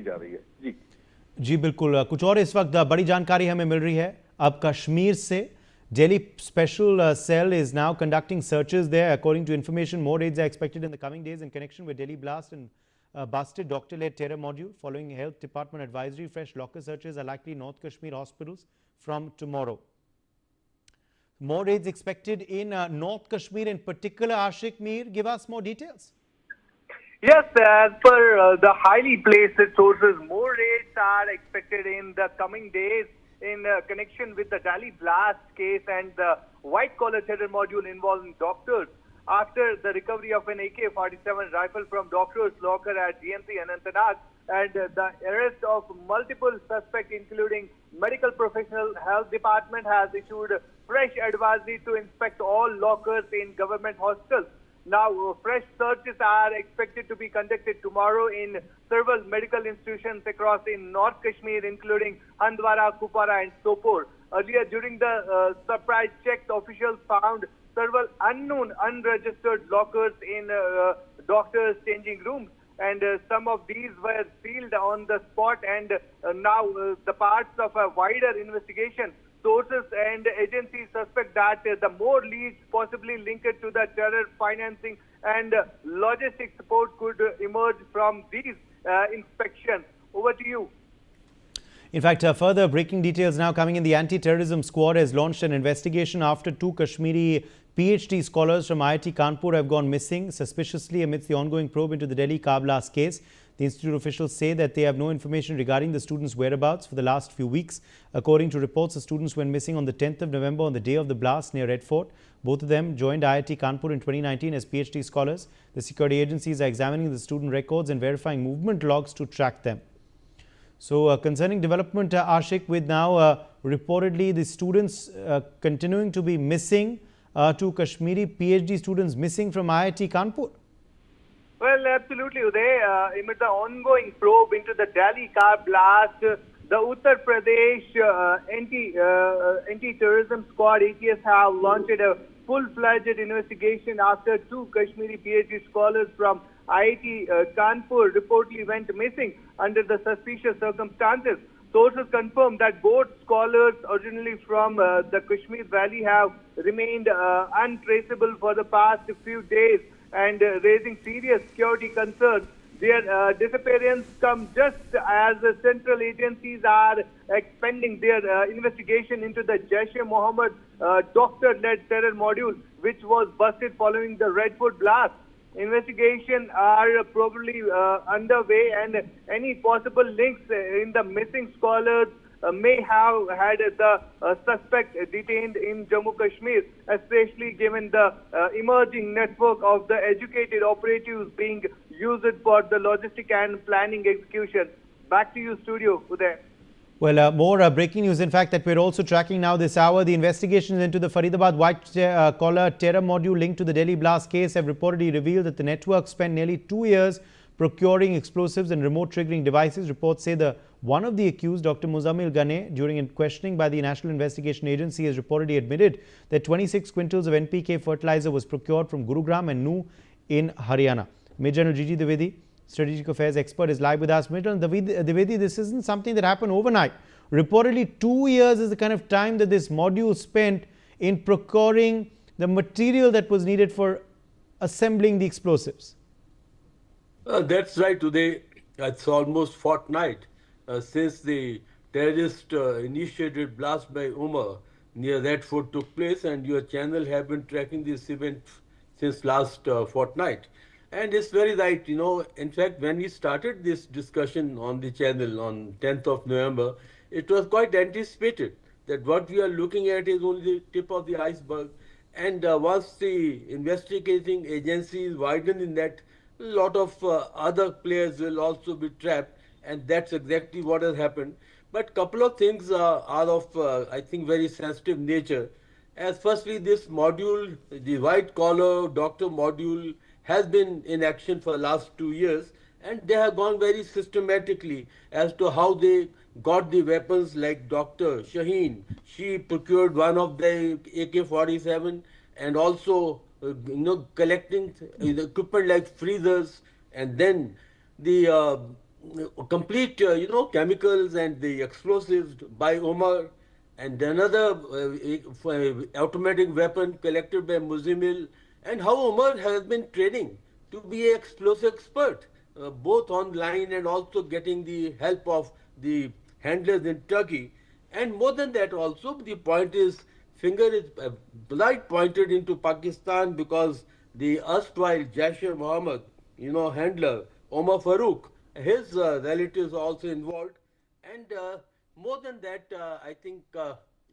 की जा रही है। जी जी बिल्कुल। कुछ और इस वक्त बड़ी जानकारी हमें मिल रही है अब कश्मीर से। Delhi Special Cell is now conducting searches there. According to information, more raids are expected in the coming days in connection with Delhi blast and busted doctor-led terror module. Following Health Department advisory, fresh locker searches are likely in North Kashmir hospitals from tomorrow. More raids expected in North Kashmir in particular. Ashik Mir, give us more details. Yes, as per the highly placed sources, more raids are expected in the coming days in connection with the Delhi blast case and the white-collar terror module involving doctors. After the recovery of an AK-47 rifle from doctor's locker at GMC Anantnag and the arrest of multiple suspects, including medical professional, health department has issued fresh advisory to inspect all lockers in government hospitals. Now, fresh searches are expected to be conducted tomorrow in several medical institutions across in North Kashmir, including Handwara, Kupwara and Sopore. Earlier, during the surprise checks, officials found several unknown, unregistered lockers in doctors' changing rooms. And some of these were sealed on the spot, and now the parts of a wider investigation. Sources and agencies suspect that the more leads possibly linked to the terror financing and logistics support could emerge from these inspections. Over to you. In fact, further breaking details now coming in. The anti-terrorism squad has launched an investigation after two Kashmiri PhD scholars from IIT Kanpur have gone missing suspiciously amidst the ongoing probe into the Delhi car blast case. The institute officials say that they have no information regarding the students' whereabouts for the last few weeks. According to reports, the students went missing on the 10th of November on the day of the blast near Red Fort. Both of them joined IIT Kanpur in 2019 as PhD scholars. The security agencies are examining the student records and verifying movement logs to track them. So, concerning development, Ashik, with now reportedly the students continuing to be missing, two Kashmiri PhD students missing from IIT Kanpur. Well, absolutely, Uday. Amid the ongoing probe into the Delhi car blast, the Uttar Pradesh anti-terrorism squad ATS have launched a full-fledged investigation after two Kashmiri PhD scholars from IIT Kanpur reportedly went missing under the suspicious circumstances. Sources confirm that both scholars originally from the Kashmir Valley have remained untraceable for the past few days and raising serious security concerns. Their disappearance comes just as the central agencies are expanding their investigation into the Jaish-e-Mohammad doctor-led terror module, which was busted following the Red Fort blast. Investigations are probably underway, and any possible links in the missing scholars may have had the suspect detained in Jammu Kashmir, especially given the emerging network of the educated operatives being used for the logistic and planning execution. Back to you, studio, Uday. Well, more breaking news, in fact, that we're also tracking now this hour. The investigations into the Faridabad white-collar terror module linked to the Delhi blast case have reportedly revealed that the network spent nearly 2 years procuring explosives and remote triggering devices. Reports say one of the accused, Dr. Muzammil Ghane, during questioning by the National Investigation Agency, has reportedly admitted that 26 quintals of NPK fertilizer was procured from Gurugram and Nuh in Haryana. Major General Gigi Dwivedi, Strategic Affairs expert, is live with us. Major General Dwivedi, this isn't something that happened overnight. Reportedly, 2 years is the kind of time that this module spent in procuring the material that was needed for assembling the explosives. That's right. Today, it's almost fortnight since the terrorist initiated blast by Umar near Red Fort took place, and your channel have been tracking this event since last fortnight. And it's very right, you know. In fact, when we started this discussion on the channel on 10th of November, it was quite anticipated that what we are looking at is only the tip of the iceberg. And once the investigating agencies widen the net, a lot of other players will also be trapped, and that's exactly what has happened. But couple of things are of, I think, very sensitive nature. As firstly, this module, the white collar doctor module, has been in action for the last 2 years, and they have gone very systematically as to how they got the weapons. Like Dr. Shaheen, she procured one of the AK-47 and also collecting the equipment like freezers, and then the complete, chemicals and the explosives by Omar, and another automatic weapon collected by Muzimil, and how Omar has been training to be an explosive expert, both online and also getting the help of the handlers in Turkey. And more than that, also, the point is, finger is light pointed into Pakistan because the erstwhile Jaish-e-Mohammad, handler, Omar Farouk, his relatives are also involved. And more than that, I think,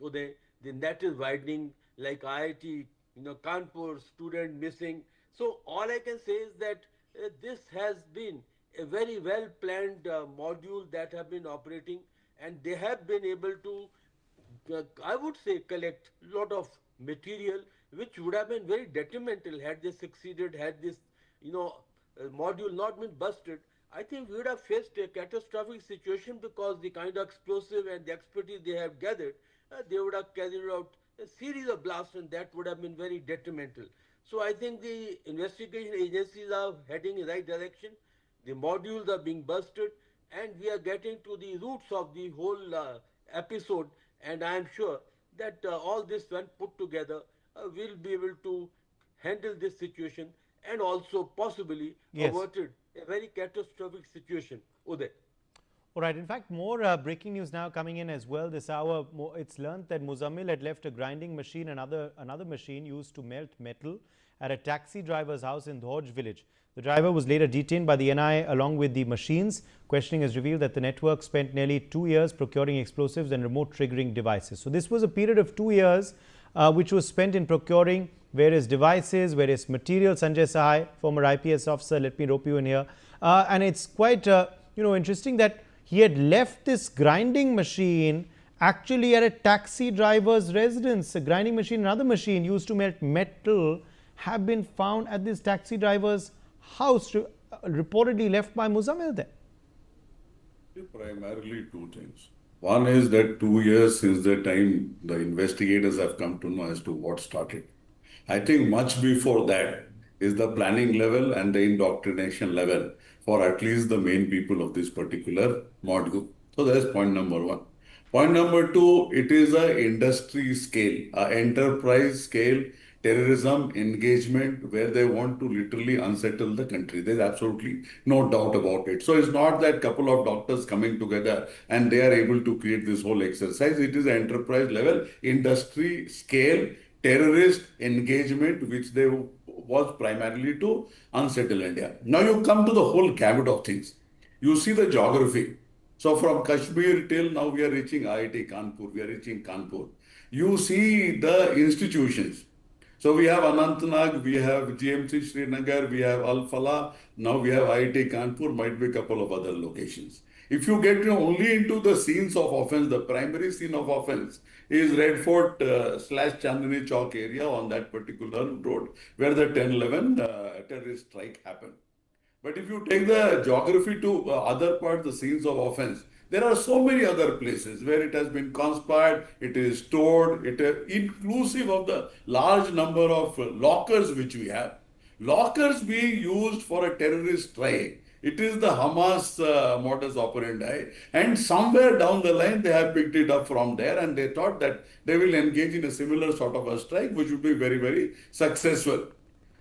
Uday, the net is widening, like IIT, Kanpur, student missing. So all I can say is that this has been a very well planned module that have been operating, and they have been able to, I would say, collect a lot of material which would have been very detrimental had they succeeded, had this, module not been busted. I think we would have faced a catastrophic situation because the kind of explosive and the expertise they have gathered, they would have carried out a series of blasts and that would have been very detrimental. So I think the investigation agencies are heading in the right direction. The modules are being busted and we are getting to the roots of the whole episode, and I am sure that all this when put together will be able to handle this situation and also possibly Yes. averted a very catastrophic situation. Uday. All right. In fact, more breaking news now coming in as well this hour. It's learned that Muzammil had left a grinding machine, another machine used to melt metal, at a taxi driver's house in Dhoj village. The driver was later detained by the NI along with the machines. Questioning has revealed that the network spent nearly 2 years procuring explosives and remote triggering devices. So this was a period of 2 years which was spent in procuring various devices, various materials. Sanjay Sahai, former IPS officer, let me rope you in here. And it's quite interesting that he had left this grinding machine actually at a taxi driver's residence. A grinding machine, another machine used to melt metal, have been found at this taxi driver's house, reportedly left by Muzammil there. Primarily two things. One is that 2 years since the time the investigators have come to know as to what started. I think much before that is the planning level and the indoctrination level for at least the main people of this particular module. So that's point number one. Point number two, it is a industry scale, a enterprise scale terrorism engagement where they want to literally unsettle the country. There's absolutely no doubt about it. So it's not that couple of doctors coming together and they are able to create this whole exercise. It is an enterprise level, industry scale, terrorist engagement, which they was primarily to unsettle India. Now you come to the whole gamut of things. You see the geography. So from Kashmir till now we are reaching IIT Kanpur, we are reaching Kanpur. You see the institutions. So we have Anantnag, we have GMC Srinagar, we have Al Falah, now we have IIT Kanpur, might be a couple of other locations. If you get only into the scenes of offense, the primary scene of offense is Red Fort slash Chandni Chowk area on that particular road where the 10/11 terrorist strike happened. But if you take the geography to other parts, the scenes of offense, there are so many other places where it has been conspired, it is stored, inclusive of the large number of lockers which we have. Lockers being used for a terrorist strike. It is the Hamas modus operandi, and somewhere down the line they have picked it up from there, and they thought that they will engage in a similar sort of a strike, which would be very, very successful.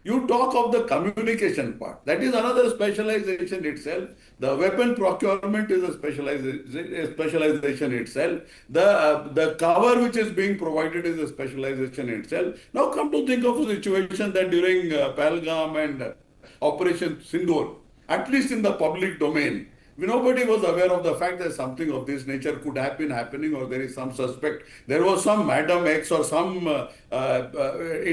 You talk of the communication part. That is another specialization itself. The weapon procurement is a specialization itself. The cover which is being provided is a specialization itself. Now come to think of a situation that during Pahalgam and Operation Sindoor, at least in the public domain, nobody was aware of the fact that something of this nature could have been happening, or there is some suspect. There was some Madam X or some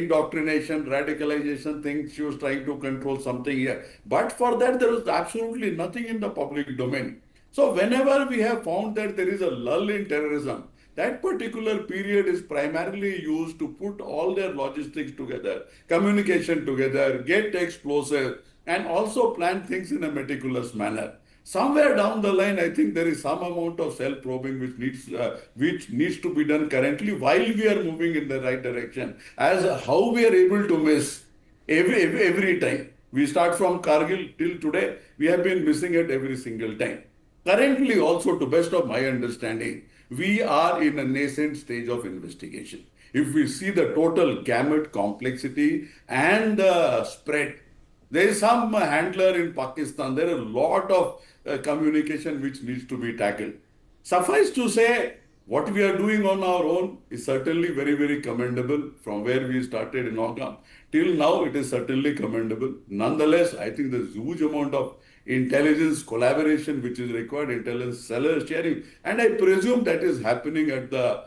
indoctrination, radicalization thing. She was trying to control something here. But for that, there was absolutely nothing in the public domain. So whenever we have found that there is a lull in terrorism, that particular period is primarily used to put all their logistics together, communication together, get explosive, and also plan things in a meticulous manner. Somewhere down the line, I think there is some amount of self-probing which needs to be done currently while we are moving in the right direction. As how we are able to miss every time. We start from Kargil till today, we have been missing it every single time. Currently, also, to best of my understanding, we are in a nascent stage of investigation. If we see the total gamut, complexity, and the spread, there is some handler in Pakistan. There are a lot of communication which needs to be tackled. Suffice to say, what we are doing on our own is certainly very, very commendable from where we started in Ogam. Till now, it is certainly commendable. Nonetheless, I think there's huge amount of intelligence collaboration which is required, intelligence seller sharing, and I presume that is happening at the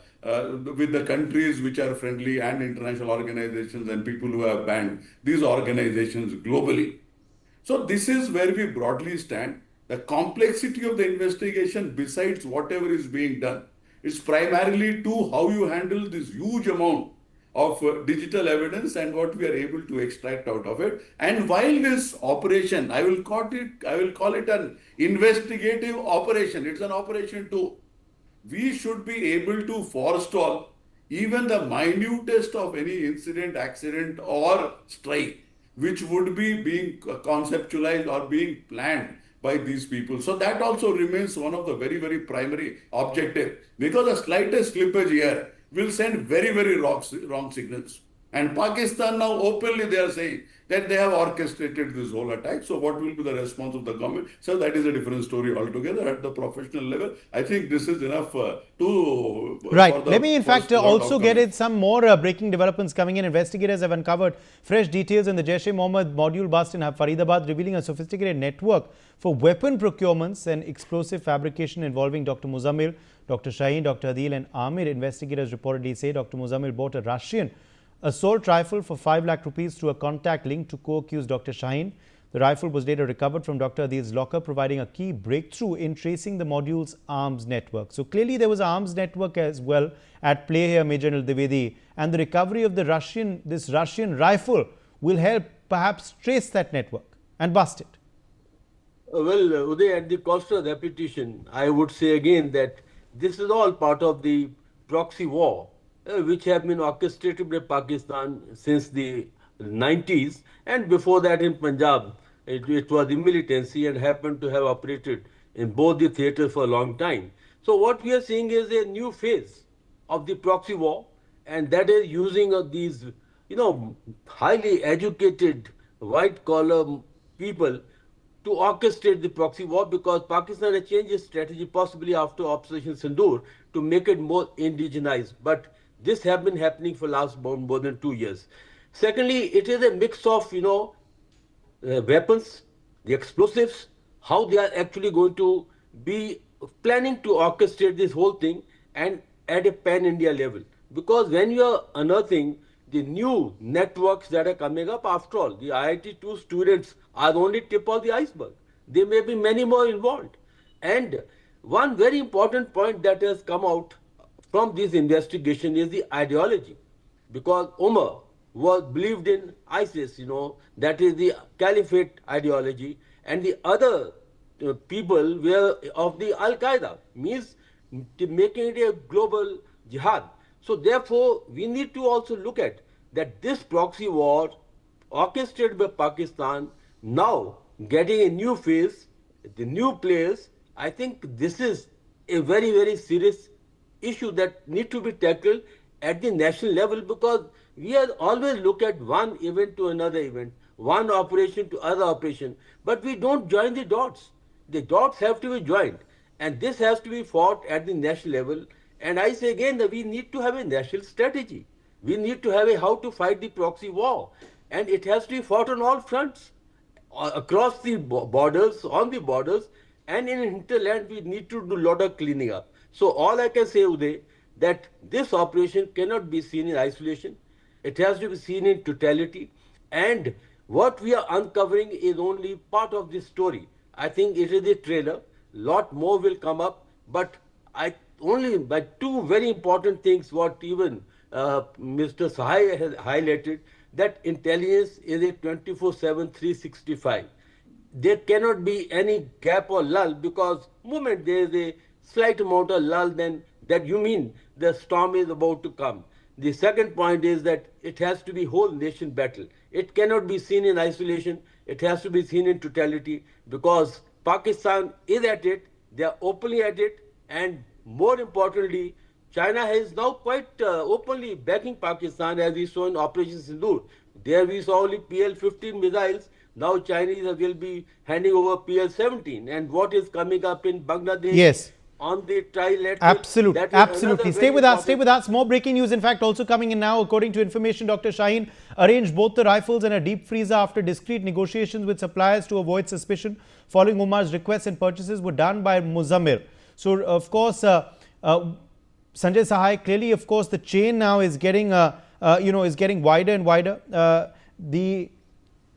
with the countries which are friendly and international organizations and people who have banned these organizations globally. So this is where we broadly stand. The complexity of the investigation, besides whatever is being done, is primarily to how you handle this huge amount of digital evidence and what we are able to extract out of it. And while this operation, I will call it an investigative operation. It's an operation too. We should be able to forestall even the minutest of any incident, accident, or strike, which would be being conceptualized or being planned by these people. So that also remains one of the very, very primary objective, because the slightest slippage here will send very, very wrong signals. And Pakistan now openly they are saying that they have orchestrated this whole attack. So what will be the response of the government? So that is a different story altogether at the professional level. I think this is enough Right. Let me in fact also get it. some more breaking developments coming in. Investigators have uncovered fresh details in the Jaish-e-Mohammad module bust in Faridabad, revealing a sophisticated network for weapon procurements and explosive fabrication involving Dr. Muzammil, Dr. Shaheen, Dr. Adil and Amir. Investigators reportedly say Dr. Muzammil bought a Russian assault rifle for 5 lakh rupees to a contact linked to co-accused Dr. Shaheen. The rifle was later recovered from Dr. Adil's locker, providing a key breakthrough in tracing the module's arms network. So clearly there was an arms network as well at play here, Major General Dwivedi, and the recovery of this Russian rifle will help perhaps trace that network and bust it. Well, Uday, at the cost of repetition, I would say again that this is all part of the proxy war, which have been orchestrated by Pakistan since the 90s, and before that in Punjab. It was the militancy and happened to have operated in both the theatres for a long time. So what we are seeing is a new phase of the proxy war, and that is using of these, highly educated white collar people to orchestrate the proxy war, because Pakistan has changed its strategy possibly after Operation Sindoor to make it more indigenized. But this has been happening for last more than 2 years. Secondly, it is a mix of, weapons, the explosives, how they are actually going to be planning to orchestrate this whole thing and at a pan-India level. Because when you are unearthing the new networks that are coming up, after all, the IIT-2 students are only tip of the iceberg. There may be many more involved. And one very important point that has come out from this investigation is the ideology. Because Umar was believed in ISIS, that is the caliphate ideology, and the other people were of the Al-Qaeda, means making it a global jihad. So therefore, we need to also look at that this proxy war orchestrated by Pakistan now getting a new phase, the new players. I think this is a very, very serious issue that need to be tackled at the national level, because we are always look at one event to another event, one operation to other operation, but we don't join the dots. The dots have to be joined, and this has to be fought at the national level. And I say again that we need to have a national strategy. We need to have a how to fight the proxy war, and it has to be fought on all fronts, across the borders, on the borders, and in hinterland we need to do a lot of cleaning up. So all I can say, Uday, that this operation cannot be seen in isolation. It has to be seen in totality, and what we are uncovering is only part of this story. I think it is a trailer. Lot more will come up, but I only by two very important things what even Mr. Sahai has highlighted, that intelligence is a 24/7, 365. There cannot be any gap or lull, because moment there is a slight amount of lull, then that you mean the storm is about to come. The second point is that it has to be whole nation battle. It cannot be seen in isolation. It has to be seen in totality because Pakistan is at it. They are openly at it, and more importantly, China is now quite openly backing Pakistan, as we saw in Operation Sindoor. There we saw only PL-15 missiles. Now Chinese will be handing over PL-17. And what is coming up in Bangladesh Yes. on the trilateral, that is another Absolutely. Stay very with us. Stay important. with us. More breaking news, in fact, also coming in now. According to information, Dr. Shaheen arranged both the rifles and a deep freezer after discreet negotiations with suppliers to avoid suspicion. Following Umar's requests and purchases were done by Muzammil. So, of course, Sanjay Sahai, clearly, of course, the chain now is getting, is getting wider and wider. The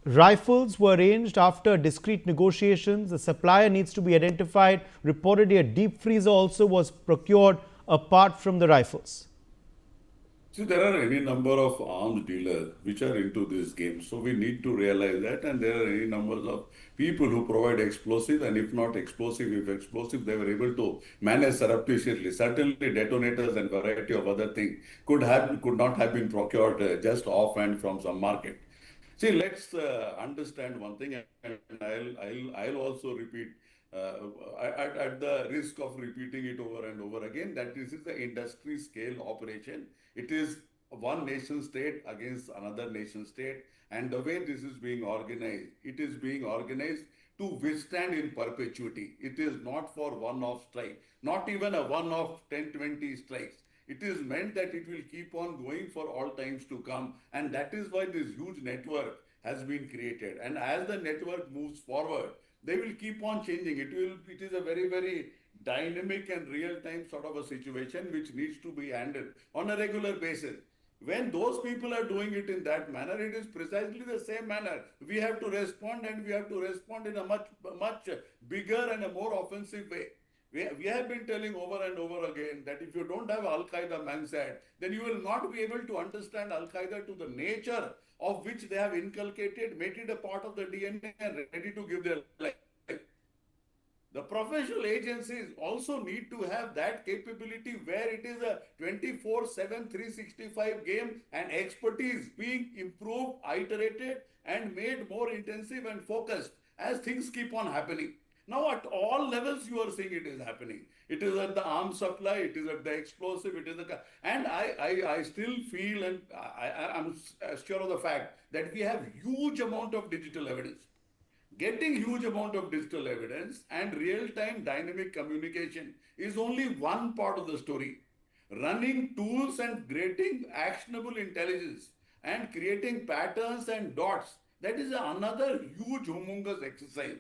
rifles were arranged after discreet negotiations. The supplier needs to be identified. Reportedly, a deep freezer also was procured apart from the rifles. See, there are any number of arms dealers which are into this game. So we need to realize that. And there are any numbers of people who provide explosives, and if not explosive, if explosive, they were able to manage surreptitiously. Certainly detonators and variety of other things could not have been procured just offhand from some market. See, let's understand one thing, and I'll also repeat at the risk of repeating it over and over again, that this is the industry scale operation. It is one nation state against another nation state, and the way this is being organized, it is being organized to withstand in perpetuity. It is not for one-off strike, not even a one-off 10, 20 strikes. It is meant that it will keep on going for all times to come, and that is why this huge network has been created. And as the network moves forward, they will keep on changing. It is a very, very dynamic and real-time sort of a situation which needs to be handled on a regular basis. When those people are doing it in that manner, it is precisely the same manner. We have to respond, and we have to respond in a much bigger and a more offensive way. We have been telling over and over again that if you don't have Al-Qaeda mindset, then you will not be able to understand Al-Qaeda to the nature of which they have inculcated, made it a part of the DNA, and ready to give their life. The professional agencies also need to have that capability where it is a 24/7, 365 game, and expertise being improved, iterated, and made more intensive and focused as things keep on happening. Now, at all levels, you are seeing it is happening. It is at the arms supply, it is at the explosive, it is and I still feel, and I'm sure of the fact that we have huge amount of digital evidence. Getting huge amount of digital evidence and real-time dynamic communication is only one part of the story. Running tools and creating actionable intelligence and creating patterns and dots, that is another huge humongous exercise.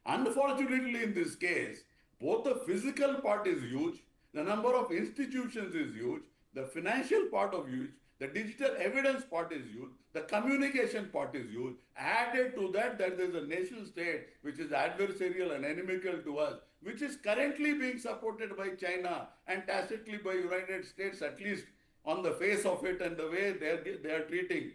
Unfortunately, in this case, both the physical part is huge, the number of institutions is huge, the financial part of huge, the digital evidence part is huge, the communication part is huge. Added to that, there is a nation state which is adversarial and inimical to us, which is currently being supported by China and tacitly by United States, at least on the face of it and the way they are treating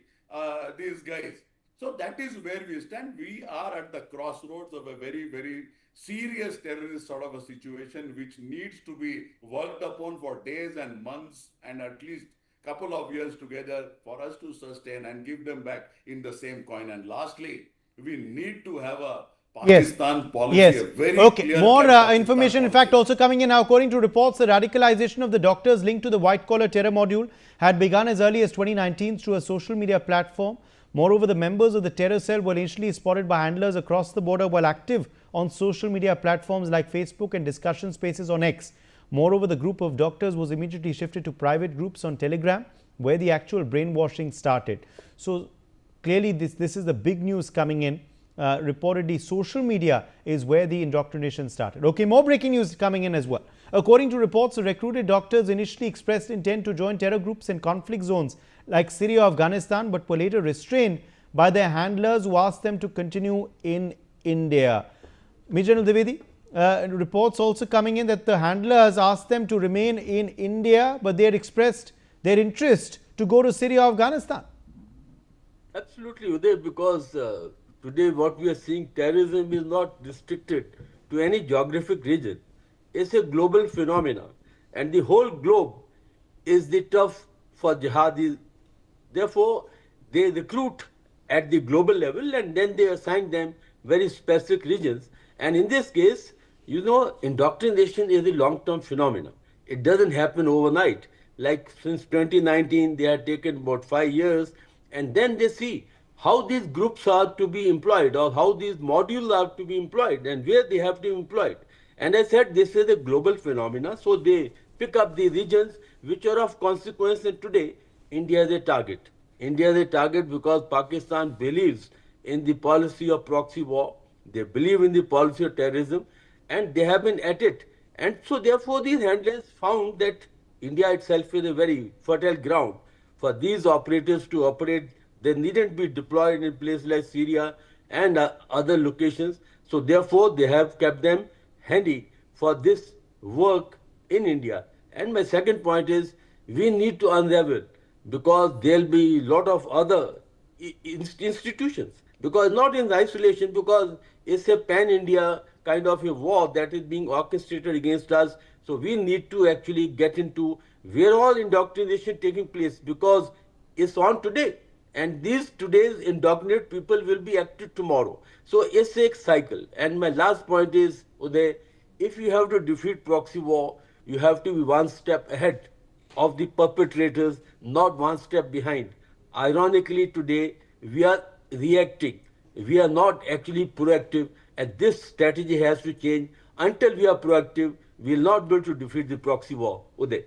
these guys. So that is where we stand. We are at the crossroads of a very, very serious terrorist sort of a situation which needs to be worked upon for days and months and at least couple of years together for us to sustain and give them back in the same coin. And lastly, we need to have a Pakistan policy, a very Okay. clear More Pakistan information, in policy. fact, also coming in now. According to reports, the radicalization of the doctors linked to the white-collar terror module had begun as early as 2019 through a social media platform. Moreover, the members of the terror cell were initially spotted by handlers across the border while active on social media platforms like Facebook and discussion spaces on X. Moreover, the group of doctors was immediately shifted to private groups on Telegram, where the actual brainwashing started. So clearly, this is the big news coming in. Reportedly, social media is where the indoctrination started. Okay, more breaking news coming in as well. According to reports, the recruited doctors initially expressed intent to join terror groups in conflict zones like Syria, Afghanistan, but were later restrained by their handlers who asked them to continue in India. Major Dwivedi, reports also coming in that the handlers asked them to remain in India, but they had expressed their interest to go to Syria, Afghanistan. Absolutely, Uday, because today what we are seeing, terrorism is not restricted to any geographic region. It's a global phenomenon, and the whole globe is the tough for jihadis. Therefore, they recruit at the global level and then they assign them very specific regions. And in this case, indoctrination is a long-term phenomenon. It doesn't happen overnight. Like since 2019, they have taken about 5 years, and then they see how these groups are to be employed or how these modules are to be employed and where they have to be employed. And I said this is a global phenomena, so they pick up the regions which are of consequence, and today India is a target. India is a target because Pakistan believes in the policy of proxy war, they believe in the policy of terrorism, and they have been at it. And so therefore these handlers found that India itself is a very fertile ground for these operators to operate. They needn't be deployed in places like Syria and other locations. So therefore they have kept them handy for this work in India. And my second point is we need to unravel, because there'll be a lot of other institutions, because not in isolation, because it's a pan-India kind of a war that is being orchestrated against us. So we need to actually get into where all indoctrination taking place, because it's on today. And these today's indoctrinated people will be active tomorrow. So it's a cycle. And my last point is, Uday, if you have to defeat proxy war, you have to be one step ahead of the perpetrators, not one step behind. Ironically, today we are reacting. We are not actually proactive, and this strategy has to change. Until we are proactive, we will not be able to defeat the proxy war. Uday.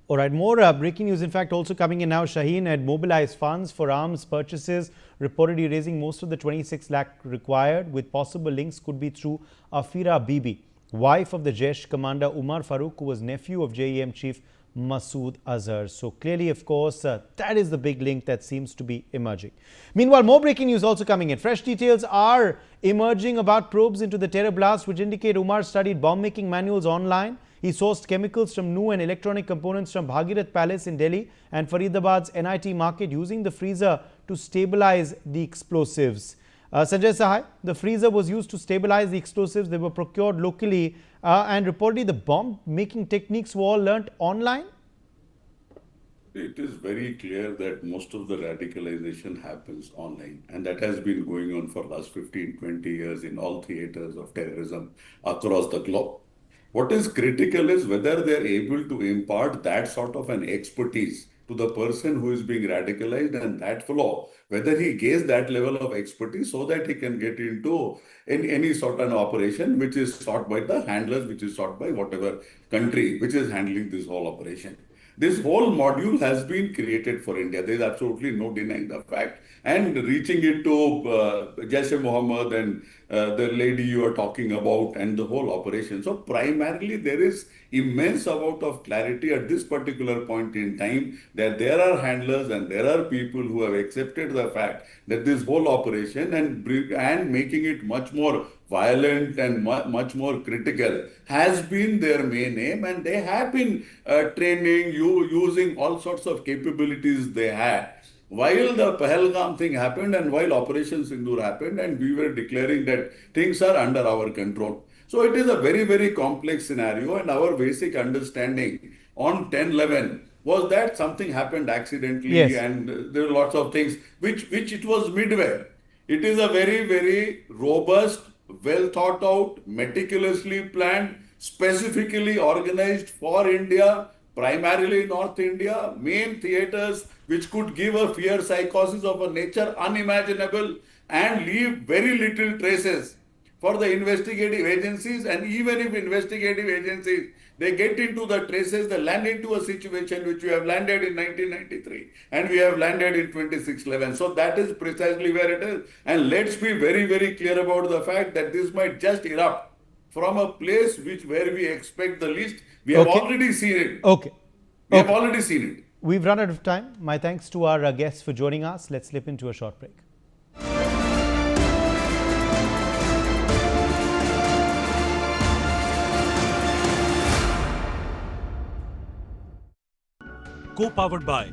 All right, more breaking news, in fact, also coming in now. Shaheen had mobilized funds for arms purchases, reportedly raising most of the 26 lakh required, with possible links could be through Afira Bibi, wife of the Jaish commander Umar Farooq, who was nephew of JEM chief Masood Azhar. So clearly, of course, that is the big link that seems to be emerging. Meanwhile, more breaking news also coming in. Fresh details are emerging about probes into the terror blast, which indicate Umar studied bomb-making manuals online. He sourced chemicals from Nu and electronic components from Bhagirath Palace in Delhi and Faridabad's NIT market, using the freezer to stabilize the explosives. Sanjay Sahai, the freezer was used to stabilize the explosives. They were procured locally and reportedly the bomb-making techniques were all learnt online. It is very clear that most of the radicalization happens online, and that has been going on for the last 15, 20 years in all theaters of terrorism across the globe. What is critical is whether they are able to impart that sort of an expertise to the person who is being radicalized and that flow, whether he gains that level of expertise so that he can get into any sort of an operation which is sought by the handlers, which is sought by whatever country which is handling this whole operation. This whole module has been created for India. There is absolutely no denying the fact. And reaching it to Jaish-e-Mohammad and the lady you are talking about and the whole operation. So primarily there is immense amount of clarity at this particular point in time that there are handlers and there are people who have accepted the fact that this whole operation and making it much more violent and much more critical has been their main aim, and they have been training using all sorts of capabilities they had. While the Pahalgam thing happened and while Operation Sindoor happened, and we were declaring that things are under our control. So it is a very, very complex scenario, and our basic understanding on 10/11 was that something happened accidentally, Yes. and there were lots of things which it was midway. It is a very, very robust, well thought out, meticulously planned, specifically organized for India, primarily North India, main theaters which could give a fear psychosis of a nature unimaginable and leave very little traces for the investigative agencies. And even if investigative agencies, they get into the traces, they land into a situation which we have landed in 1993 and we have landed in 26/11. So that is precisely where it is. And let's be very, very clear about the fact that this might just erupt from a place where we expect the least. We have already seen it. Okay. We have already seen it. We've run out of time. My thanks to our guests for joining us. Let's slip into a short break. Co-powered by